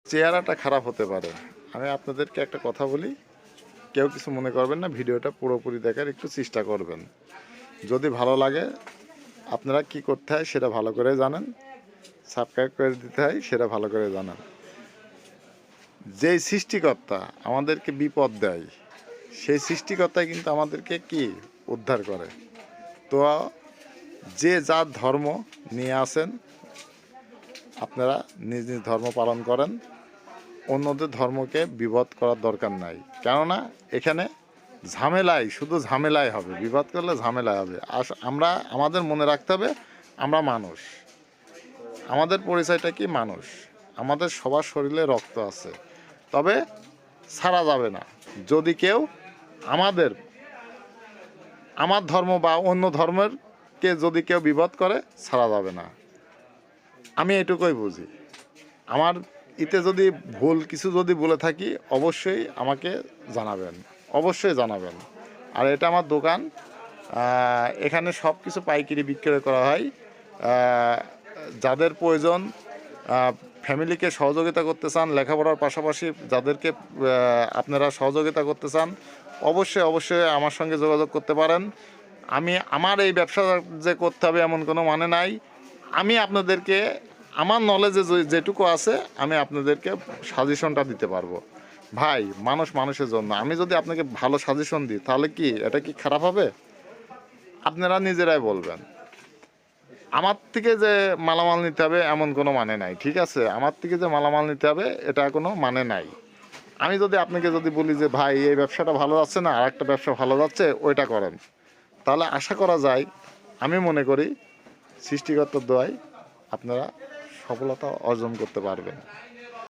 চেহারাটা খারাপ হতে পারে। আমি আপনাদেরকে একটা কথা বলি, কেউ কিছু মনে করবেন না, ভিডিওটা পুরোপুরি দেখার একটু চেষ্টা করবেন। যদি ভালো লাগে আপনারা কি করতে হয় সেটা ভালো করে জানেন, সাবস্ক্রাইব করে দিতে হয় সেটা ভালো করে জানেন। যেই সৃষ্টিকর্তা আমাদেরকে বিপদ দেয় সেই সৃষ্টিকর্তাই কিন্তু আমাদেরকে কি উদ্ধার করে। তো যে যার ধর্ম নিয়ে আসেন, আপনারা নিজ নিজ ধর্ম পালন করেন, অন্যদের ধর্মকে বিবাদ করার দরকার নাই। কেননা এখানে ঝামেলাই, শুধু ঝামেলাই হবে, বিবাদ করলে ঝামেলাই হবে। আমরা আমাদের মনে রাখতে হবে আমরা মানুষ, আমাদের পরিচয়টা কি মানুষ, আমাদের সবার শরীরে রক্ত আছে। তবে ছাড়া যাবে না যদি কেউ আমার ধর্ম বা অন্য ধর্মেরকে যদি কেউ বিবাদ করে, ছাড়া যাবে না। আমি এটুকুই বুঝি। আমার এতে যদি ভুল কিছু যদি বলে থাকি অবশ্যই আমাকে জানাবেন, অবশ্যই জানাবেন। আর এটা আমার দোকান, এখানে সব কিছু পাইকারি বিক্রি করা হয়। যাদের প্রয়োজন, ফ্যামিলিকে সহযোগিতা করতে চান, লেখাপড়ার পাশাপাশি যাদেরকে আপনারা সহযোগিতা করতে চান, অবশ্যই অবশ্যই আমার সঙ্গে যোগাযোগ করতে পারেন। আমার এই ব্যবসা যে করতে হবে এমন কোনো মানে নাই। আমি আপনাদেরকে আমার নলেজে যেটুকু আছে আমি আপনাদেরকে সাজেশনটা দিতে পারবো। ভাই, মানুষ মানুষের জন্য। আমি যদি আপনাকে ভালো সাজেশন দিই তাহলে কি এটা কি খারাপ হবে? আপনারা নিজেরাই বলবেন। আমার থেকে যে মালামাল নিতে হবে এমন কোনো মানে নাই, ঠিক আছে? আমার থেকে যে মালামাল নিতে হবে এটা কোনো মানে নাই। আমি যদি আপনাকে যদি বলি যে ভাই এই ব্যবসাটা ভালো যাচ্ছে না, আর একটা ব্যবসা ভালো যাচ্ছে, ওইটা করেন, তাহলে আশা করা যায়, আমি মনে করি সৃষ্টিকর্তার দোয়ায় আপনারা সফলতা অর্জন করতে পারবেন।